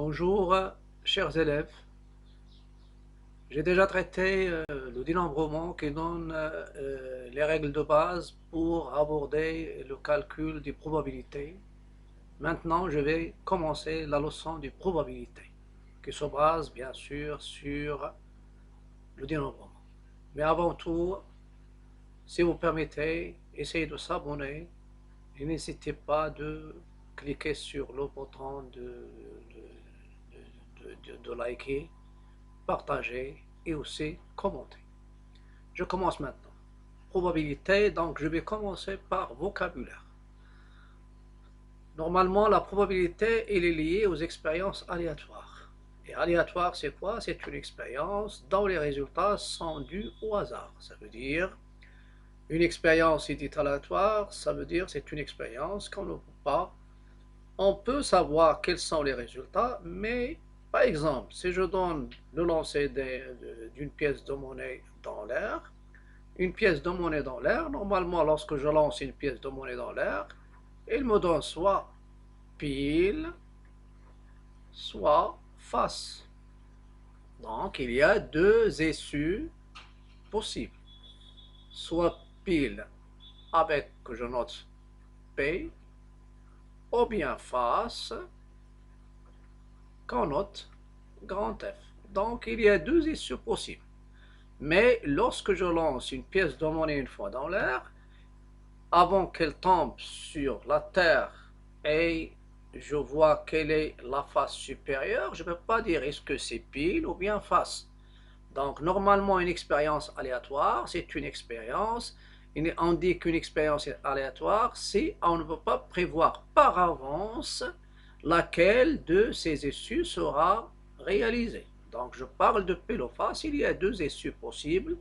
Bonjour, chers élèves. J'ai déjà traité le dénombrement qui donne les règles de base pour aborder le calcul des probabilités. Maintenant, je vais commencer la leçon des probabilités, qui se base bien sûr sur le dénombrement. Mais avant tout, si vous permettez, essayez de s'abonner et n'hésitez pas de cliquer sur le bouton de liker, partager et aussi commenter. Je commence maintenant. Probabilité, donc je vais commencer par vocabulaire. Normalement, la probabilité, elle est liée aux expériences aléatoires. Et aléatoire, c'est quoi? C'est une expérience dont les résultats sont dus au hasard. Ça veut dire, une expérience est dite aléatoire, ça veut dire c'est une expérience qu'on ne peut pas. On peut savoir quels sont les résultats, mais par exemple, si je donne le lancer d'une pièce de monnaie dans l'air, une pièce de monnaie dans l'air, normalement lorsque je lance une pièce de monnaie dans l'air, il me donne soit pile, soit face. Donc il y a deux issues possibles. Soit pile avec, que je note P, ou bien face qu'on note grand F. Donc il y a deux issues possibles. Mais lorsque je lance une pièce de monnaie une fois dans l'air, avant qu'elle tombe sur la terre et je vois quelle est la face supérieure, je ne peux pas dire est-ce que c'est pile ou bien face. Donc normalement une expérience aléatoire, c'est une expérience, on dit qu'une expérience est aléatoire si on ne peut pas prévoir par avance laquelle de ces issues sera réalisée. Donc je parle de pile ou face, il y a deux issues possibles.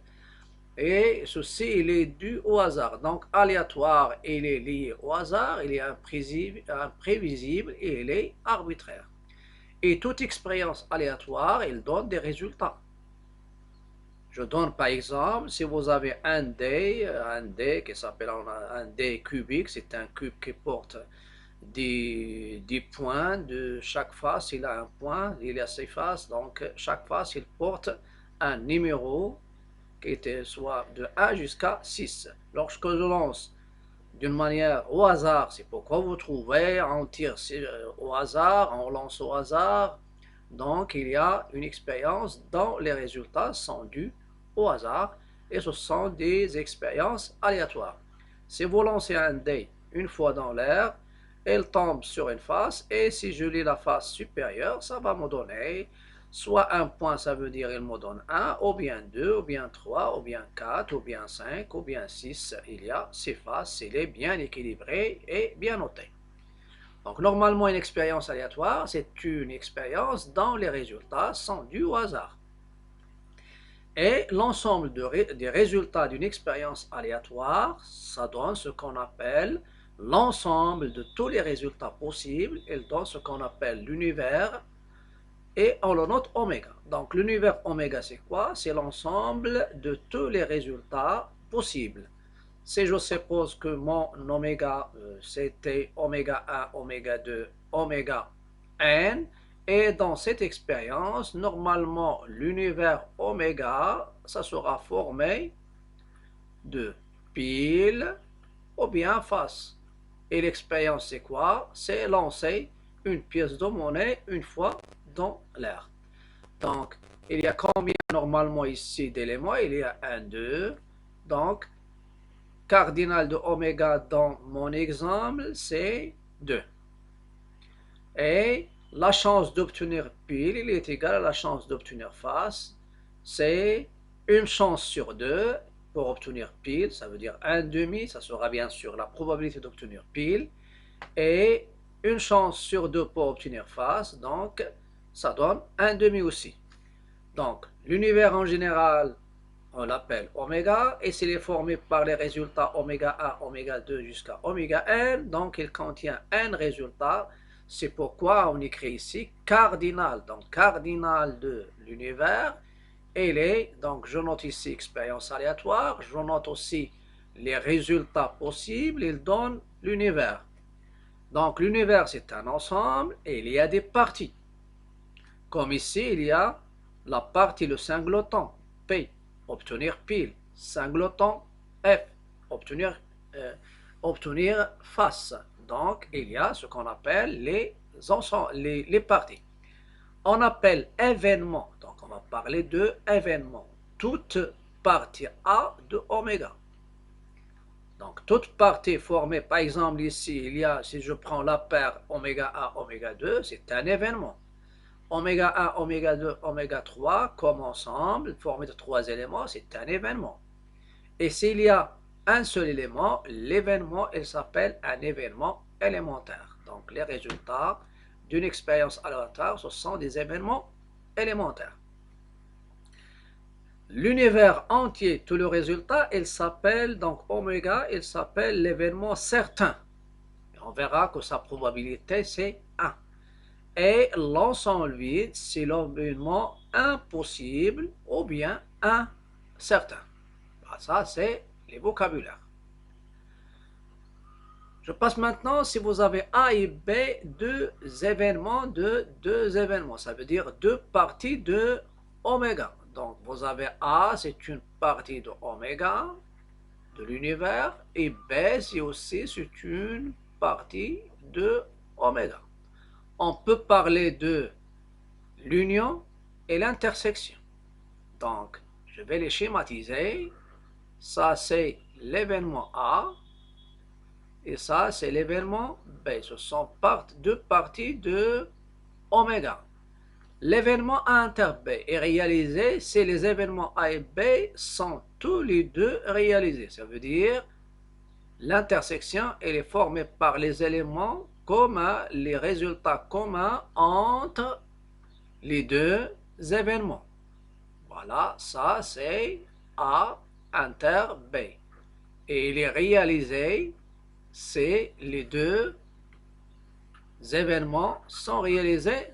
Et ceci, il est dû au hasard. Donc, aléatoire, il est lié au hasard, il est imprévisible et il est arbitraire. Et toute expérience aléatoire, elle donne des résultats. Je donne par exemple, si vous avez un dé qui s'appelle un dé cubique, c'est un cube qui porte des points, de chaque face, il a un point, il a ses faces, donc chaque face, il porte un numéro qui était soit de 1 jusqu'à 6. Lorsque je lance d'une manière au hasard, c'est pourquoi vous trouvez, on tire au hasard, on lance au hasard. Donc il y a une expérience dont les résultats sont dus au hasard et ce sont des expériences aléatoires. Si vous lancez un dé une fois dans l'air, elle tombe sur une face et si je lis la face supérieure, ça va me donner soit un point, ça veut dire il me donne 1, ou bien 2, ou bien 3, ou bien 4, ou bien 5, ou bien 6. Il y a ces faces, il est bien équilibré et bien noté. Donc normalement une expérience aléatoire, c'est une expérience dont les résultats sont dus au hasard. Et l'ensemble des résultats d'une expérience aléatoire, ça donne ce qu'on appelle l'ensemble de tous les résultats possibles, il donne ce qu'on appelle l'univers, et on le note oméga. Donc l'univers oméga c'est quoi? C'est l'ensemble de tous les résultats possibles. Si je suppose que mon oméga c'était oméga 1, oméga 2, oméga n, et dans cette expérience, normalement l'univers oméga, ça sera formé de pile ou bien face. Et l'expérience c'est quoi? C'est lancer une pièce de monnaie une fois dans l'air. Donc, il y a combien normalement ici d'éléments? Il y a un, 2. Donc, cardinal de oméga dans mon exemple, c'est 2. Et la chance d'obtenir pile, il est égal à la chance d'obtenir face. C'est une chance sur 2 pour obtenir pile, ça veut dire un demi, ça sera bien sûr la probabilité d'obtenir pile. Et une chance sur 2 pour obtenir face, donc ça donne un demi aussi. Donc, l'univers en général, on l'appelle oméga, et s'il est formé par les résultats oméga 1, oméga 2 jusqu'à oméga n, donc il contient n résultats. C'est pourquoi on écrit ici cardinal. Donc, cardinal de l'univers, donc je note ici expérience aléatoire, je note aussi les résultats possibles, il donne l'univers. Donc, l'univers, c'est un ensemble, et il y a des parties. Comme ici, il y a la partie, le singleton, P, obtenir pile, singleton, F, obtenir, euh, obtenir face. Donc, il y a ce qu'on appelle les parties. On appelle événement, donc on va parler de événement, toute partie A de oméga. Donc, toute partie formée, par exemple ici, il y a, si je prends la paire oméga A, oméga 2, c'est un événement. Oméga 1, oméga 2, oméga 3, comme ensemble, formé de trois éléments, c'est un événement. Et s'il y a un seul élément, l'événement, il s'appelle un événement élémentaire. Donc, les résultats d'une expérience aléatoire, ce sont des événements élémentaires. L'univers entier, tout le résultat, il s'appelle, donc oméga, il s'appelle l'événement certain. Et on verra que sa probabilité, c'est 1. Et l'ensemble vide, c'est l'événement impossible ou bien incertain. Ça, c'est les vocabulaires. Je passe maintenant, si vous avez A et B, deux événements. Ça veut dire deux parties de oméga. Donc, vous avez A, c'est une partie de oméga, de l'univers, et B, c'est aussi c'est une partie de oméga. On peut parler de l'union et l'intersection. Donc, je vais les schématiser. Ça, c'est l'événement A. Et ça, c'est l'événement B. Ce sont deux parties de oméga. L'événement A inter B est réalisé si les événements A et B sont tous les deux réalisés. Ça veut dire l'intersection elle est formée par les éléments communs, les résultats communs entre les deux événements. Voilà, ça c'est A inter B. Et il est réalisé si les deux événements sont réalisés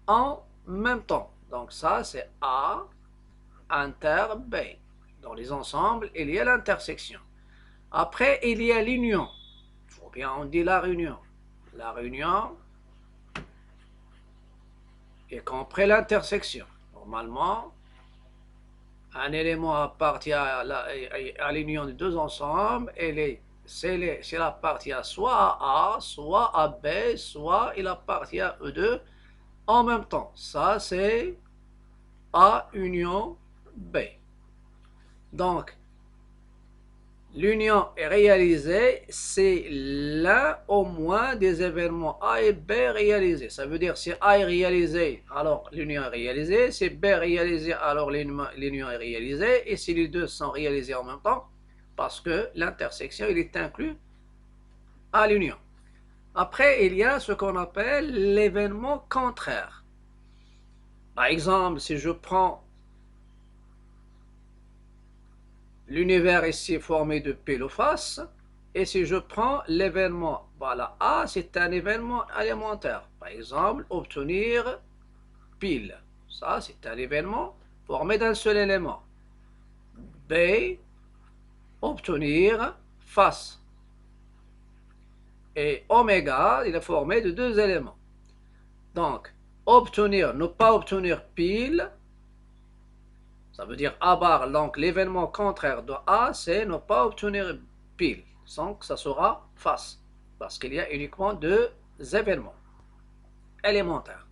en même temps. Donc ça c'est A inter B. Dans les ensembles, il y a l'intersection. Après, il y a l'union. Ou bien on dit la réunion. La réunion est compris l'intersection. Normalement, un élément appartient à l'union de deux ensembles et c'est la partie à soit à A, soit à B, soit il appartient à eux deux en même temps. Ça, c'est A union B. Donc, l'union est réalisée, c'est l'un au moins des événements A et B réalisés. Ça veut dire si A est réalisé, alors l'union est réalisée. Si B est réalisé, alors l'union est réalisée. Et si les deux sont réalisés en même temps, parce que l'intersection, il est inclus à l'union. Après, il y a ce qu'on appelle l'événement contraire. Par exemple, si je prends l'univers ici formé de pile ou face, et si je prends l'événement, voilà, A, c'est un événement élémentaire. Par exemple, obtenir pile. Ça, c'est un événement formé d'un seul élément. B, obtenir face. Et oméga, il est formé de deux éléments. Donc, obtenir, ne pas obtenir pile, ça veut dire A bar, donc l'événement contraire de A, c'est ne pas obtenir pile. Donc, ça sera face. Parce qu'il y a uniquement deux événements élémentaires.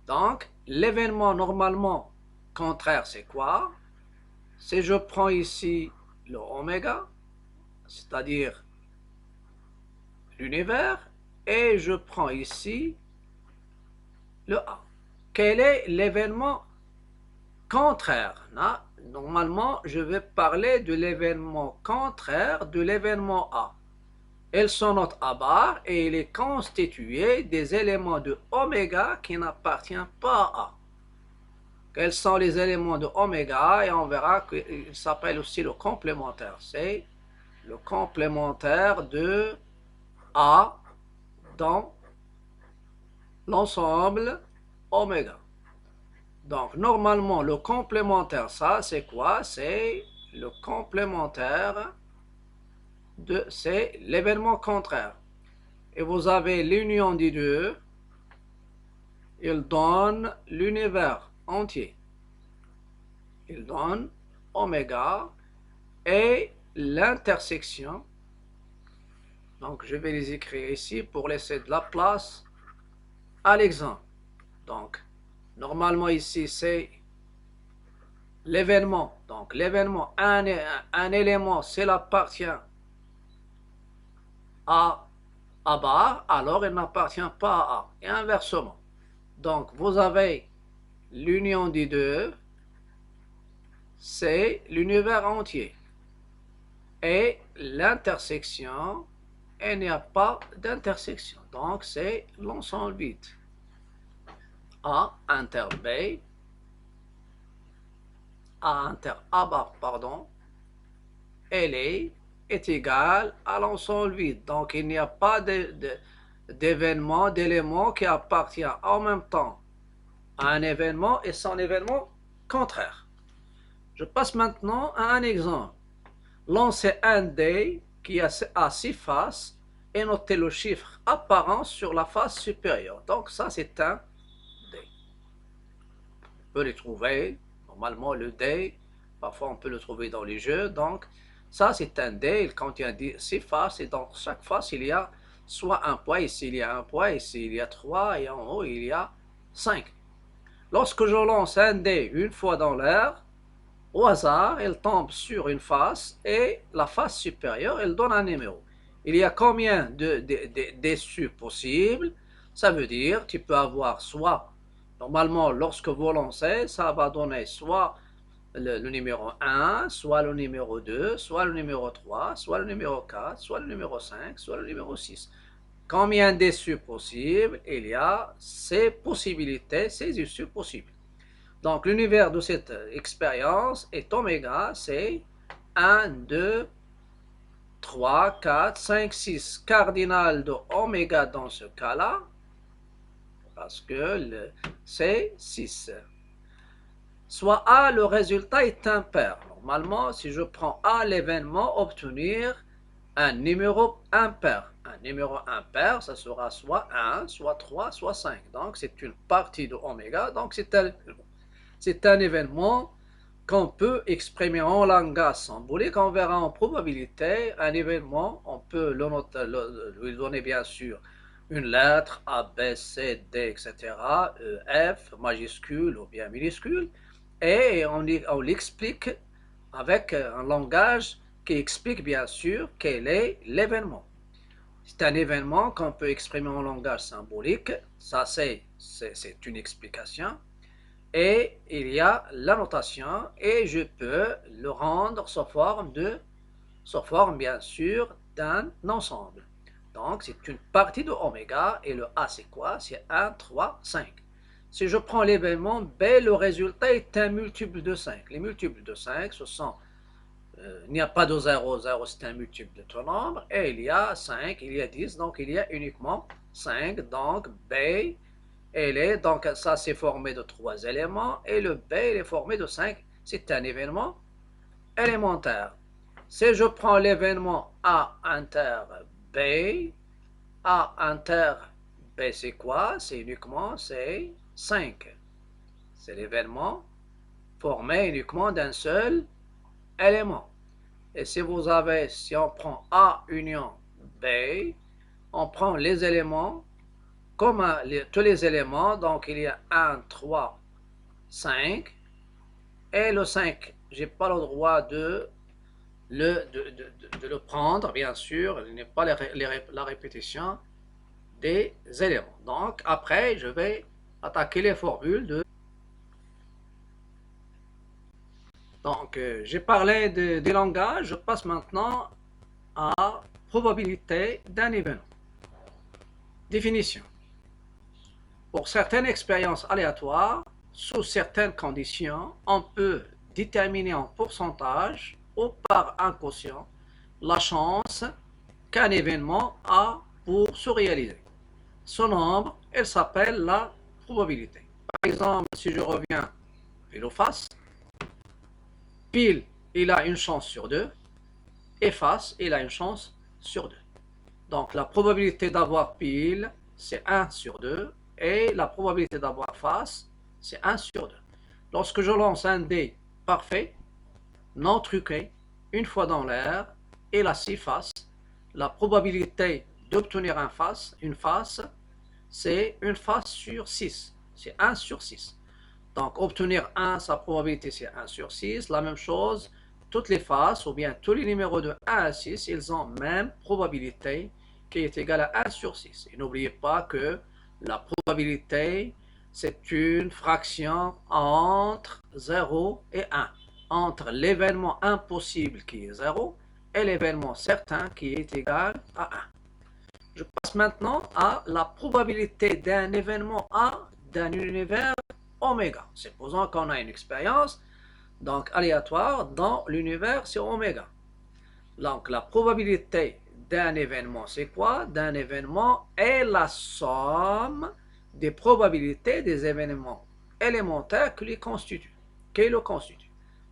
Donc, l'événement normalement contraire, c'est quoi? Si je prends ici le oméga, c'est-à-dire l'univers, et je prends ici le A. Quel est l'événement contraire? Normalement, je vais parler de l'événement contraire de l'événement A. Elles sont notre A bar et il est constitué des éléments de oméga qui n'appartiennent pas à A. Quels sont les éléments de oméga? Et on verra qu'il s'appelle aussi le complémentaire. C'est le complémentaire de A dans l'ensemble oméga. Donc, normalement, le complémentaire, ça, c'est quoi? C'est le complémentaire c'est l'événement contraire. Et vous avez l'union des deux. il donne l'univers entier. Il donne oméga et l'intersection. Donc, je vais les écrire ici pour laisser de la place à l'exemple. Donc, normalement ici, c'est l'événement. Donc, l'événement, un élément, s'il appartient à bar, alors il n'appartient pas à A. Et inversement. Donc, vous avez l'union des deux, c'est l'univers entier. Et l'intersection, il n'y a pas d'intersection. Donc, c'est l'ensemble vide. A inter B, A inter A bar, pardon, elle est égale à l'ensemble vide. Donc, il n'y a pas d'événement, d'élément qui appartient en même temps à un événement et son événement contraire. Je passe maintenant à un exemple. Lancez un dé qui a 6 faces et notez le chiffre apparent sur la face supérieure. Donc ça, c'est un dé. On peut les trouver. Normalement, le dé, parfois on peut le trouver dans les jeux. Donc ça, c'est un dé. Il contient 6 faces et dans chaque face, il y a soit un poids. Ici, il y a un poids. Ici, il y a 3 et en haut, il y a 5. Lorsque je lance un dé une fois dans l'air, au hasard, elle tombe sur une face et la face supérieure, elle donne un numéro. Il y a combien d'issues possibles? Ça veut dire tu peux avoir soit, normalement, lorsque vous lancez, ça va donner soit le numéro 1, soit le numéro 2, soit le numéro 3, soit le numéro 4, soit le numéro 5, soit le numéro 6. Combien d'issues possibles? Il y a ces possibilités, ces issues possibles. Donc, l'univers de cette expérience est oméga, c'est 1, 2, 3, 4, 5, 6. Cardinal de oméga dans ce cas-là, parce que c'est 6. Soit A, le résultat est impair. Normalement, si je prends A, l'événement, obtenir un numéro impair. Un numéro impair, ça sera soit 1, soit 3, soit 5. Donc, c'est une partie de oméga. Donc, c'est un événement qu'on peut exprimer en langage symbolique. On verra en probabilité un événement. On peut lui donner bien sûr une lettre A, B, C, D, etc. F, majuscule ou bien minuscule. Et on l'explique avec un langage qui explique bien sûr quel est l'événement. C'est un événement qu'on peut exprimer en langage symbolique. Ça, c'est une explication. Et il y a la notation et je peux le rendre sous forme bien sûr d'un ensemble. Donc c'est une partie de oméga et le A c'est quoi? C'est 1, 3, 5. Si je prends l'événement B, le résultat est un multiple de 5. Les multiples de 5, ce sont, il n'y a pas de 0, 0 c'est un multiple de tout nombre, et il y a 5, il y a 10, donc il y a uniquement 5, donc B, donc ça c'est formé de 3 éléments, et le B il est formé de 5, c'est un événement élémentaire. Si je prends l'événement A inter B, A inter B c'est quoi? C'est uniquement, c'est 5. C'est l'événement formé uniquement d'un seul élément. Et si on prend A union B, on prend les éléments, comme tous les éléments, donc il y a 1, 3, 5, et le 5, je n'ai pas le droit de le prendre, bien sûr, il n'est pas la répétition des éléments. Donc après, je vais attaquer les formules. Donc j'ai parlé des langages, je passe maintenant à probabilité d'un événement. Définition. Pour certaines expériences aléatoires, sous certaines conditions, on peut déterminer en pourcentage ou par un quotient la chance qu'un événement a pour se réaliser. Ce nombre, il s'appelle la probabilité. Par exemple, si je reviens pile ou face, pile, il a une chance sur 2, et face, il a une chance sur 2. Donc la probabilité d'avoir pile, c'est 1 sur 2, et la probabilité d'avoir face, c'est 1 sur 2. Lorsque je lance un dé parfait, non truqué, une fois dans l'air, et la 6 faces, la probabilité d'obtenir une face, c'est une face sur 6. C'est 1 sur 6. Donc, obtenir 1, sa probabilité, c'est 1 sur 6. La même chose, toutes les faces, ou bien tous les numéros de 1 à 6, ils ont même probabilité qui est égale à 1 sur 6. Et n'oubliez pas que la probabilité, c'est une fraction entre 0 et 1. Entre l'événement impossible qui est 0 et l'événement certain qui est égal à 1. Je passe maintenant à la probabilité d'un événement A d'un univers oméga. Supposons qu'on a une expérience donc aléatoire dans l'univers, c'est oméga. Donc la probabilité d'un événement, c'est quoi? D'un événement est la somme des probabilités des événements élémentaires qui le constituent.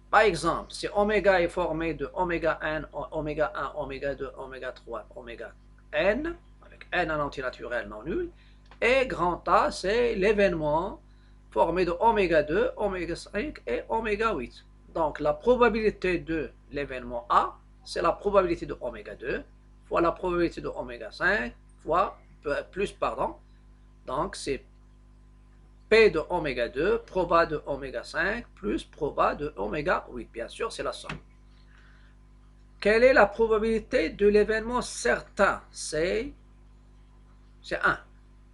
Par exemple, si oméga est formé de oméga n, oméga 1, oméga 2, oméga 3, oméga n, avec n en antinaturel non nul, et grand A, c'est l'événement formé de oméga 2, oméga 5 et oméga 8. Donc la probabilité de l'événement A, c'est la probabilité de oméga 2 fois la probabilité de oméga 5 fois plus, pardon. Donc c'est P de oméga 2, proba de oméga 5 plus proba de oméga 8. Bien sûr, c'est la somme. Quelle est la probabilité de l'événement certain? C'est 1.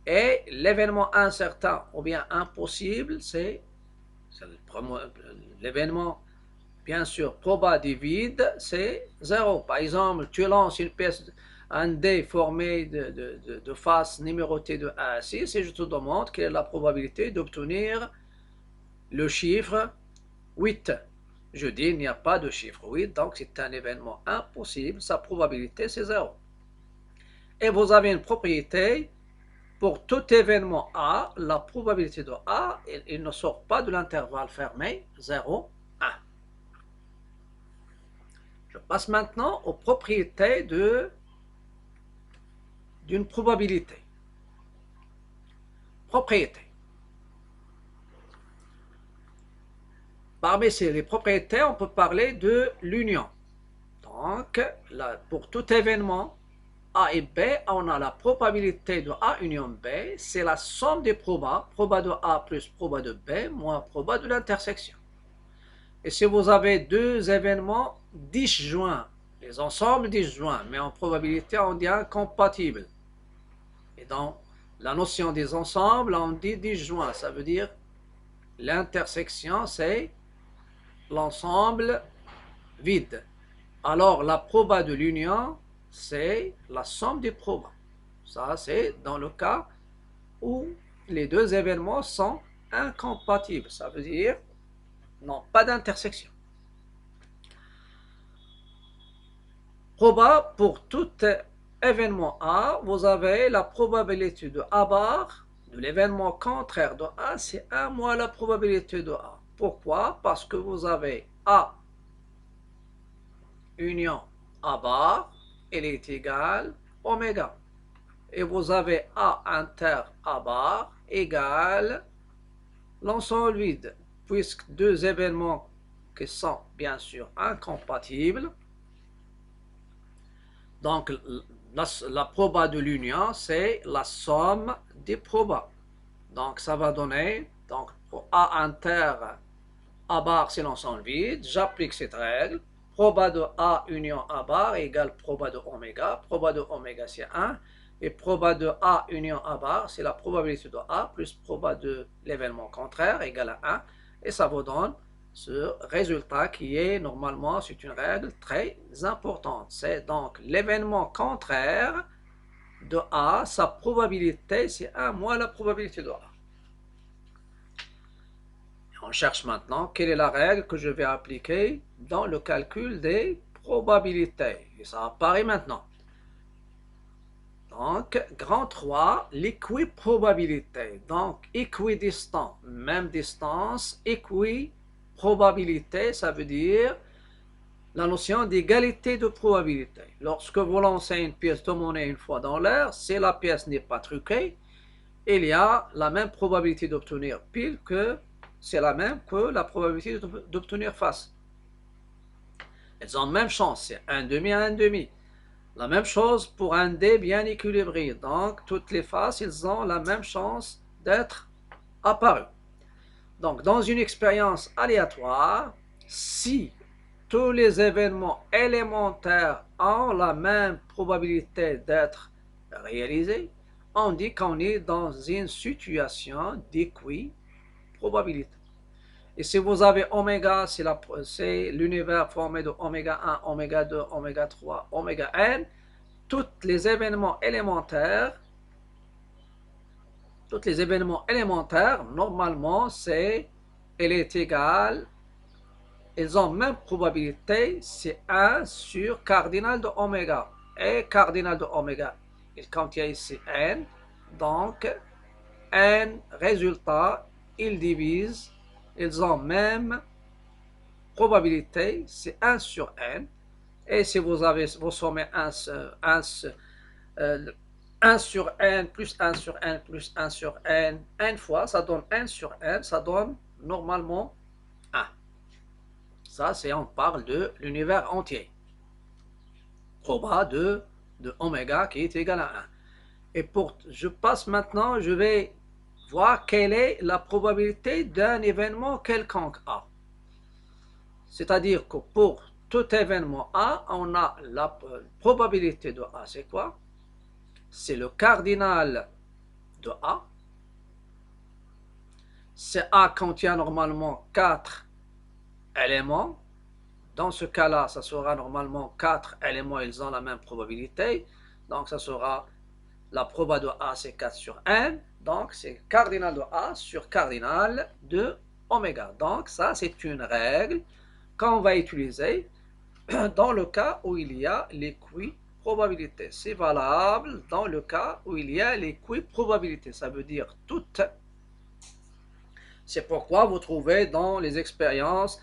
Et l'événement incertain ou bien impossible, c'est l'événement, bien sûr, proba du vide, c'est 0. Par exemple, tu lances une pièce, un dé formé de faces numérotées de 1 à 6 et je te demande quelle est la probabilité d'obtenir le chiffre 8. Je dis il n'y a pas de chiffre 8, donc c'est un événement impossible, sa probabilité c'est 0. Et vous avez une propriété. Pour tout événement A, la probabilité de A, il ne sort pas de l'intervalle fermé 0, 1. Je passe maintenant aux propriétés d'une probabilité. Propriété. Parmi les propriétés, on peut parler de l'union. Donc, pour tout événement A et B, on a la probabilité de A union B, c'est la somme des probas, proba de A plus proba de B, moins proba de l'intersection. Et si vous avez deux événements disjoints, les ensembles disjoints, mais en probabilité on dit incompatibles. Et dans la notion des ensembles, on dit disjoints, ça veut dire l'intersection c'est l'ensemble vide. Alors la proba de l'union, c'est la somme des probas. Ça, c'est dans le cas où les deux événements sont incompatibles. Ça veut dire non, pas d'intersection. Proba, pour tout événement A, vous avez la probabilité de A bar, de l'événement contraire de A, c'est 1 moins la probabilité de A. Pourquoi? Parce que vous avez A union A bar, elle est égale oméga. Et vous avez A inter A bar égale l'ensemble vide, puisque deux événements qui sont bien sûr incompatibles. Donc la proba de l'union, c'est la somme des probas. Donc ça va donner, donc pour A inter A bar c'est l'ensemble vide, j'applique cette règle. Proba de A union A bar égale proba de oméga. Proba de oméga c'est 1. Et proba de A union A bar, c'est la probabilité de A plus proba de l'événement contraire égale à 1. Et ça vous donne ce résultat qui est normalement, c'est une règle très importante. C'est donc l'événement contraire de A, sa probabilité, c'est 1 moins la probabilité de A. On cherche maintenant quelle est la règle que je vais appliquer dans le calcul des probabilités. Et ça apparaît maintenant. Donc, grand 3, l'équiprobabilité. Donc, équidistant, même distance, équiprobabilité, ça veut dire la notion d'égalité de probabilité. Lorsque vous lancez une pièce de monnaie une fois dans l'air, si la pièce n'est pas truquée, il y a la même probabilité d'obtenir pile que c'est la même que la probabilité d'obtenir face. Elles ont la même chance, c'est un demi à un demi. La même chose pour un dé bien équilibré. Donc, toutes les faces, ils ont la même chance d'être apparues. Donc, dans une expérience aléatoire, si tous les événements élémentaires ont la même probabilité d'être réalisés, on dit qu'on est dans une situation d'équiprobabilité. Et si vous avez oméga, c'est l'univers formé de oméga 1, oméga 2, oméga 3, oméga n. Tous les événements élémentaires, normalement, elle est égale, ils ont même probabilité, c'est 1 sur cardinal de oméga. Et cardinal de oméga, il contient ici n, donc n résultat, ils divisent, ils ont même probabilité, c'est 1 sur n. Et si vous sommez 1 sur n plus 1 sur n plus 1 sur n, n fois, ça donne 1 sur n, ça donne normalement 1. Ça, c'est on parle de l'univers entier. Proba de oméga qui est égal à 1. Et je passe maintenant, je vais voir quelle est la probabilité d'un événement quelconque A. C'est-à-dire que pour tout événement A, on a la probabilité de A, c'est quoi? C'est le cardinal de A. C'est A contient normalement 4 éléments. Dans ce cas-là, ça sera normalement 4 éléments, ils ont la même probabilité. Donc, ça sera la proba de A, c'est 4 sur n. Donc, c'est cardinal de A sur cardinal de oméga. Donc, ça, c'est une règle qu'on va utiliser dans le cas où il y a l'équiprobabilité. C'est valable dans le cas où il y a l'équiprobabilité. Ça veut dire toutes. C'est pourquoi vous trouvez dans les expériences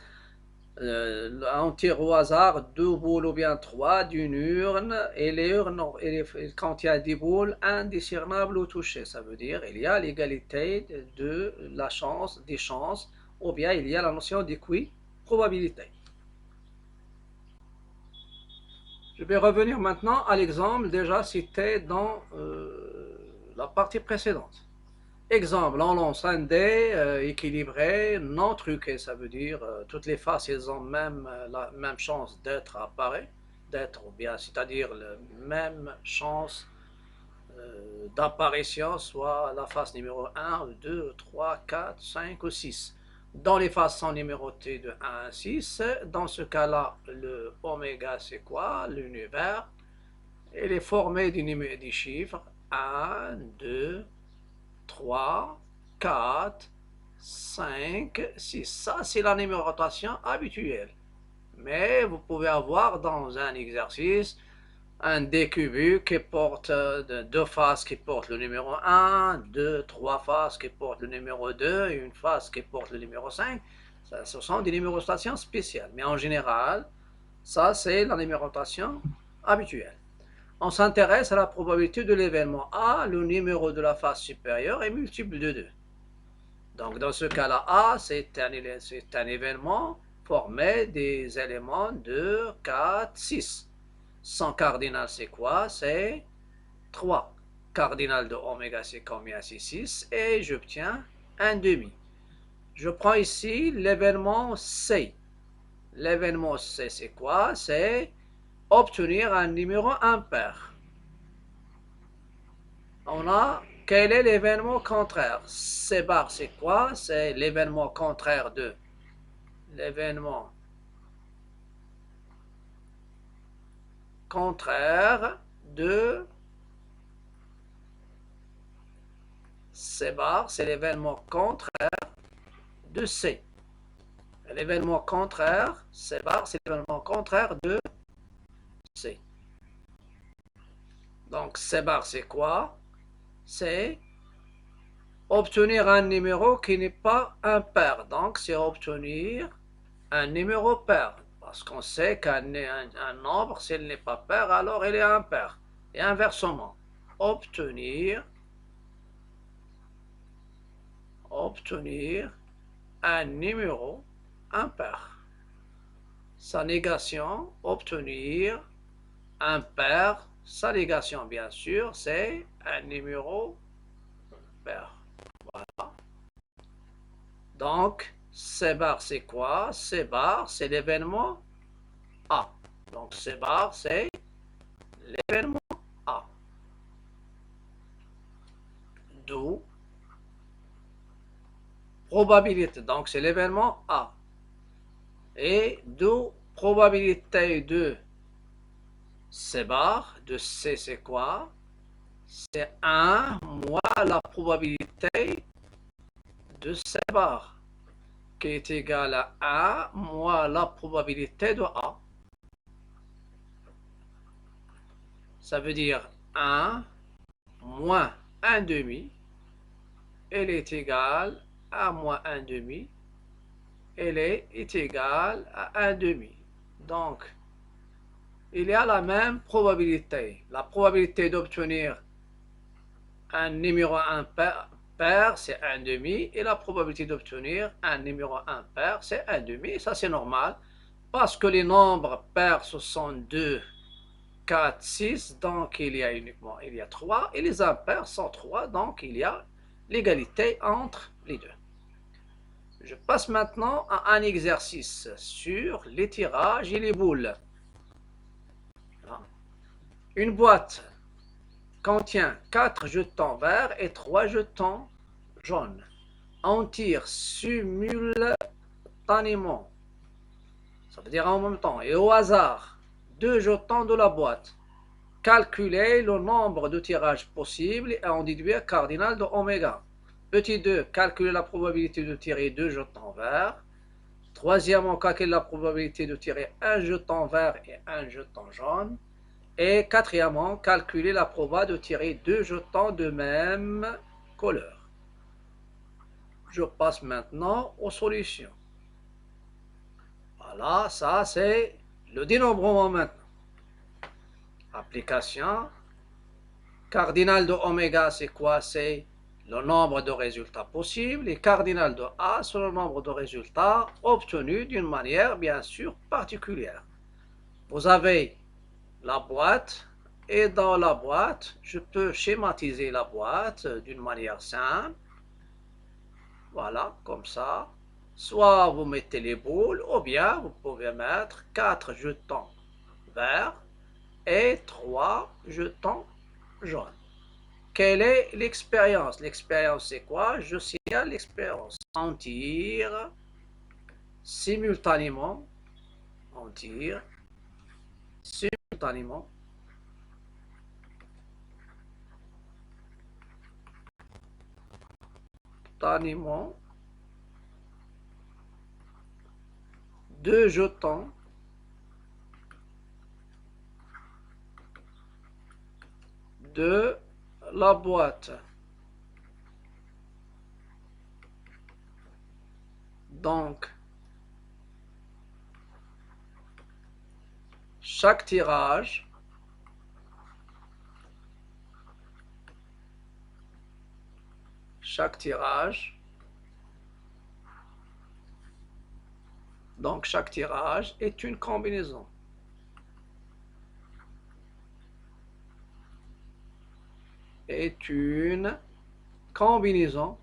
on tire au hasard 2 boules ou bien 3 d'une urne, et les urnes, quand il y a 10 boules, indiscernable au toucher. Ça veut dire il y a l'égalité de la chance, des chances, ou bien il y a la notion d'équiprobabilité. Je vais revenir maintenant à l'exemple déjà cité dans la partie précédente. Exemple, on lance un dé équilibré, non truqué, ça veut dire toutes les faces, elles ont la même chance d'être apparues, ou bien, c'est-à-dire la même chance d'apparition, soit la face numéro 1, 2, 3, 4, 5 ou 6. Dans les faces sont numérotées de 1 à 6, dans ce cas-là, le oméga c'est quoi? L'univers, il est formé des chiffres 1, 2, 3, 4, 5, 6. Ça, c'est la numérotation habituelle. Mais vous pouvez avoir dans un exercice un décubu qui porte deux faces qui portent le numéro 1, deux, trois faces qui portent le numéro 2 et une face qui porte le numéro 5. Ça, ce sont des numérotations spéciales. Mais en général, ça, c'est la numérotation habituelle. On s'intéresse à la probabilité de l'événement A, le numéro de la face supérieure est multiple de 2. Donc dans ce cas-là, A, c'est un événement formé des éléments 2, 4, 6. Son cardinal, c'est quoi? C'est 3. Cardinal de oméga, c'est combien? C'est 6. Et j'obtiens un demi. Je prends ici l'événement C. L'événement C, c'est quoi? C'est obtenir un numéro impair. On a, quel est l'événement contraire? C bar, c'est quoi? C'est l'événement contraire de l'événement contraire de C bar, c'est l'événement contraire de C. L'événement contraire, C bar, c'est l'événement contraire de C. Donc C bar, c'est quoi? C'est obtenir un numéro qui n'est pas impair. Donc c'est obtenir un numéro pair. Parce qu'on sait qu'un nombre, s'il n'est pas pair, alors il est impair. Et inversement, obtenir obtenir un numéro impair. Sa négation, obtenir un pair. Sa négation, bien sûr, c'est un numéro pair. Voilà. Donc, C bar, c'est quoi? C bar, c'est l'événement A. Donc, C bar, c'est l'événement A. D'où probabilité. Donc, c'est l'événement A. Et d'où probabilité de C bar, de C, c'est quoi? C'est 1 moins la probabilité de C bar, qui est égale à 1 moins la probabilité de A. Ça veut dire 1 moins 1 demi, elle est égale à moins 1 demi, elle est égale à 1 demi. Donc, il y a la même probabilité. La probabilité d'obtenir un numéro impair, c'est 1 demi, et la probabilité d'obtenir un numéro impair, c'est 1 demi. Ça, c'est normal, parce que les nombres pairs, ce sont 2, 4, 6, donc il y a 3, et les impairs sont 3, donc il y a l'égalité entre les deux. Je passe maintenant à un exercice sur les tirages et les boules. Une boîte contient 4 jetons verts et 3 jetons jaunes. On tire simultanément, ça veut dire en même temps, et au hasard, 2 jetons de la boîte. Calculer le nombre de tirages possibles et en déduire cardinal de oméga. Petit 2, calculer la probabilité de tirer 2 jetons verts. Troisièmement, calculer la probabilité de tirer un jeton vert et un jeton jaune. Et quatrièmement, calculer la probabilité de tirer 2 jetons de même couleur. Je passe maintenant aux solutions. Voilà, ça c'est le dénombrement maintenant. Application. Cardinal de oméga, c'est quoi? C'est le nombre de résultats possibles. Et cardinal de A, c'est le nombre de résultats obtenus d'une manière, bien sûr, particulière. Vous avez la boîte, et dans la boîte, je peux schématiser la boîte d'une manière simple. Voilà, comme ça. Soit vous mettez les boules, ou bien vous pouvez mettre 4 jetons verts et 3 jetons jaunes. Quelle est l'expérience? L'expérience, c'est quoi? Je signale l'expérience. On tire simultanément. On tire simultanément. Simultanément. 2 jetons de la boîte. Donc, chaque tirage donc chaque tirage est une combinaison. Est une combinaison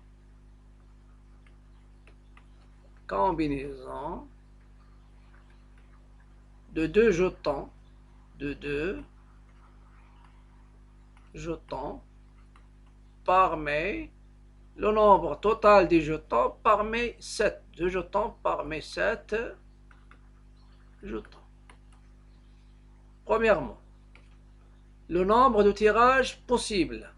de 2 jetons, parmi le nombre total des jetons parmi 7. 2 jetons parmi 7 jetons. Premièrement, le nombre de tirages possibles.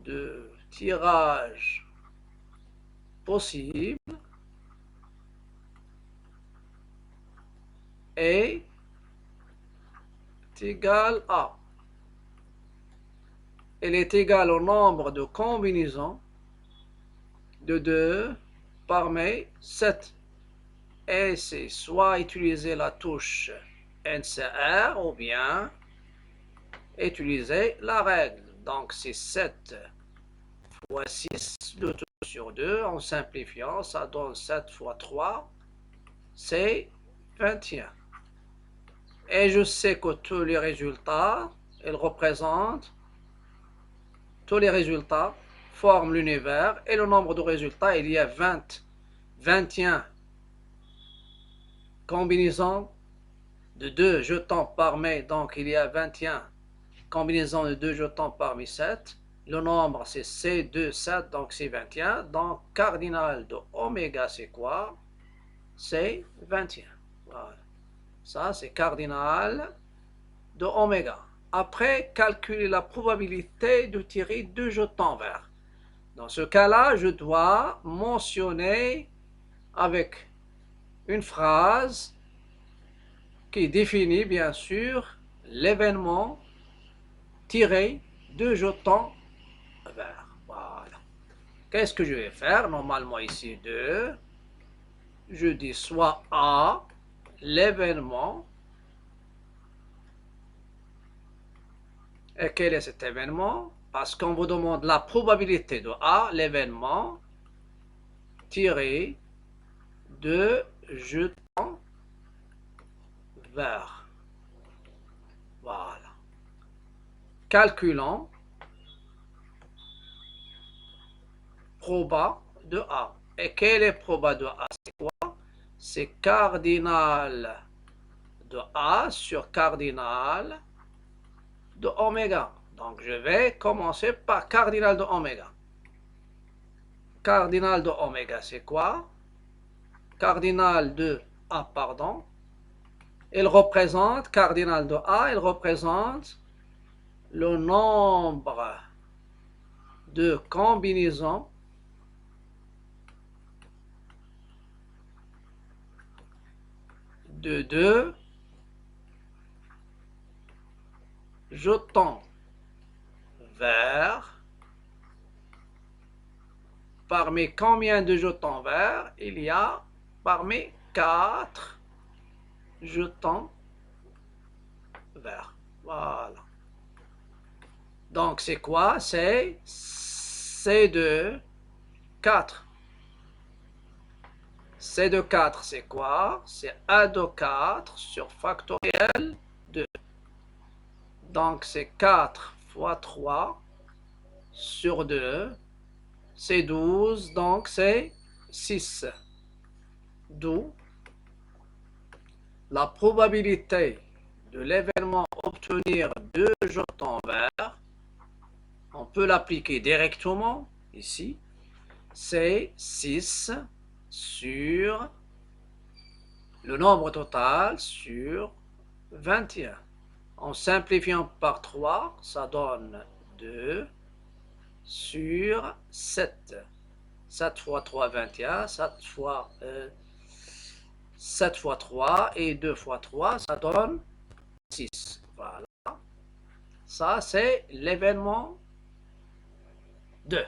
De tirages possibles est égal à. Elle est égale au nombre de combinaisons de 2 parmi 7. Et c'est soit utiliser la touche NCR ou bien utiliser la règle. Donc c'est 7 fois 6, 2 sur 2. En simplifiant, ça donne 7 fois 3, c'est 21. Et je sais que tous les résultats, ils représentent, tous les résultats forment l'univers. Et le nombre de résultats, il y a 21 combinaisons de 2 jetons parmi, donc il y a 21 combinaisons de 2 jetons parmi 7. Le nombre c'est C2, 7, donc c'est 21. Donc cardinal de oméga c'est quoi? C'est 21. Voilà. Ça c'est cardinal de oméga. Après, calculer la probabilité de tirer 2 jetons verts. Dans ce cas-là, je dois mentionner avec une phrase qui définit bien sûr l'événement tirer 2 jetons verts. Voilà. Qu'est-ce que je vais faire? Normalement ici 2. Je dis soit A, l'événement. Et quel est cet événement? Parce qu'on vous demande la probabilité de A, l'événement, tirer 2 jetons verts. Voilà. Calculons proba de A. Et quel est proba de A? C'est quoi? C'est cardinal de A sur cardinal de oméga. Donc je vais commencer par cardinal de oméga. Cardinal de oméga, c'est quoi? Cardinal de A, pardon. Il représente, cardinal de A, il représente le nombre de combinaisons de 2 jetons verts. Parmi combien de jetons verts? Il y a parmi 4 jetons verts. Voilà. Donc c'est quoi? C'est C de 4. C de 4, c'est quoi? C'est A de 4 sur factoriel 2. Donc c'est 4 fois 3 sur 2. C'est 12, donc c'est 6. D'où la probabilité de l'événement obtenir 2 jetons verts, on peut l'appliquer directement ici, c'est 6 sur le nombre total sur 21. En simplifiant par 3, ça donne 2 sur 7. 7 fois 3, 21. 7 fois 3 et 2 fois 3, ça donne 6. Voilà. Ça, c'est l'événement 2.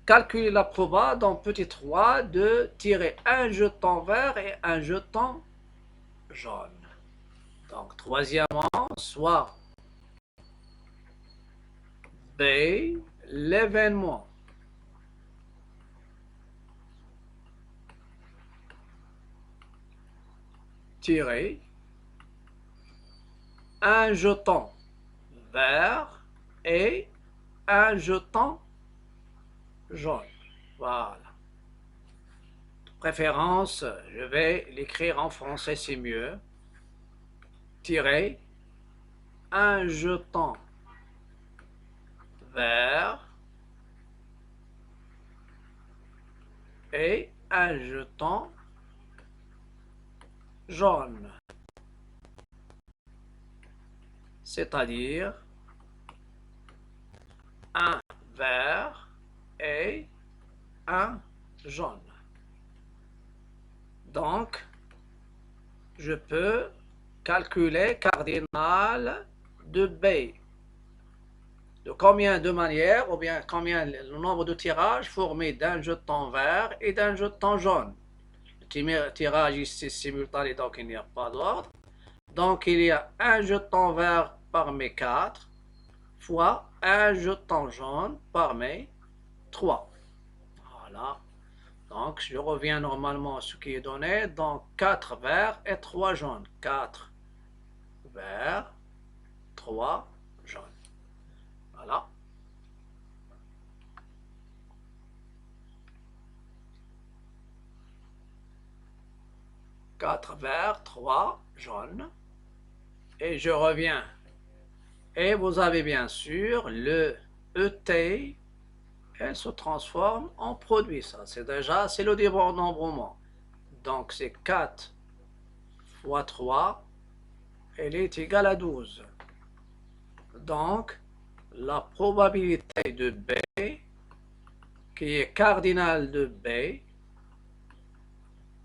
Calculer la proba dans petit 3 de tirer un jeton vert et un jeton jaune. Donc, troisièmement, soit B, l'événement tirer un jeton vert et un jeton jaune. Voilà. De préférence, je vais l'écrire en français, c'est mieux. Tirer un jeton vert et un jeton jaune. C'est-à-dire un vert et un jaune. Donc, je peux calculer cardinal de B. De combien de manières, ou bien combien le nombre de tirages formés d'un jeton vert et d'un jeton jaune. Le tirage ici est simultané, donc il n'y a pas d'ordre. Donc il y a un jeton vert parmi 4 fois un jeton jaune parmi 3. Voilà. Donc, je reviens normalement à ce qui est donné. Donc, 4 verts et 3 jaunes. 4 verts, 3 jaunes. Voilà. 4 verts, 3 jaunes. Et je reviens. Et vous avez bien sûr le ET. Elle se transforme en produit. Ça, c'est le dénombrement. Donc, c'est 4 fois 3. Elle est égale à 12. Donc, la probabilité de B, qui est cardinal de B,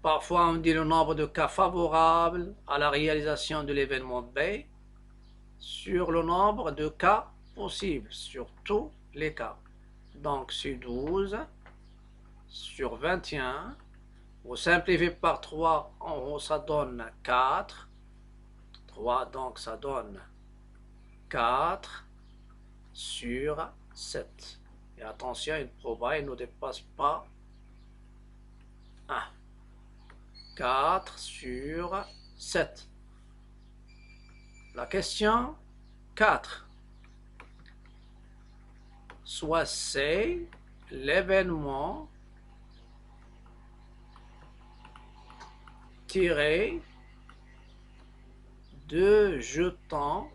parfois on dit le nombre de cas favorables à la réalisation de l'événement B, sur le nombre de cas possibles, sur tous les cas. Donc, c'est 12 sur 21. Vous simplifiez par 3, en haut ça donne 4. 3, donc ça donne 4 sur 7. Et attention, une probabilité ne dépasse pas 1. 4 sur 7. La question 4. Soit c'est l'événement tiré de jetons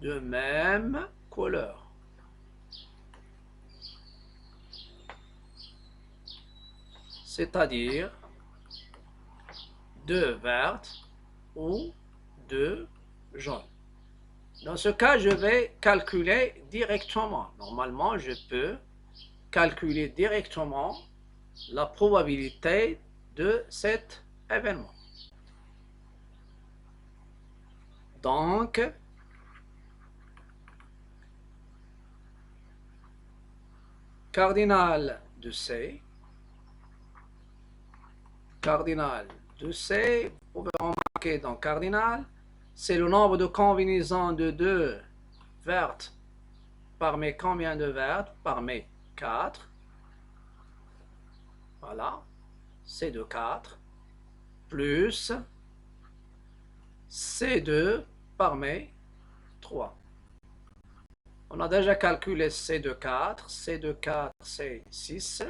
de même couleur. C'est-à-dire 2 vertes ou 2 jaunes. Dans ce cas, je vais calculer directement. Normalement, je peux calculer directement la probabilité de cet événement. Donc, cardinal de C, vous pouvez remarquer dans cardinal, c'est le nombre de combinaisons de 2 vertes parmi combien de vertes? Parmi 4. Voilà, c'est de 4, plus C2 parmi 3. On a déjà calculé C de 4, C de 4, c'est 6.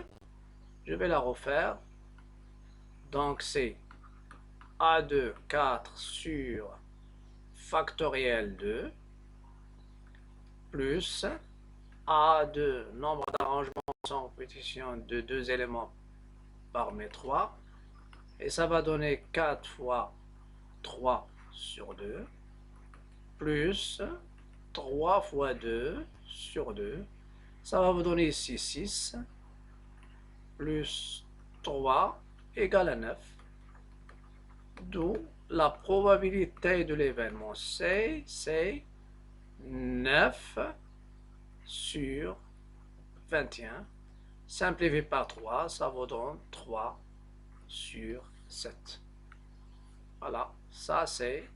Je vais la refaire. Donc c'est A2, 4 sur factoriel 2, plus A2, nombre d'arrangements sans compétition de 2 éléments parmi 3. Et ça va donner 4 fois 3 sur 2, plus 3 fois 2 sur 2. Ça va vous donner ici 6, plus 3 égale à 9. D'où la probabilité de l'événement C, c'est 9 sur 21. Simplifié par 3, ça vous donne 3 sur 7. Voilà, ça c'est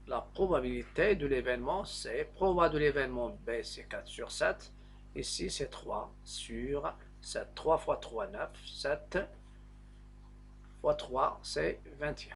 la probabilité de l'événement C. Proba de l'événement B, c'est 4 sur 7. Ici, c'est 3 sur 7. 3 fois 3, 9. 7 fois 3, c'est 21.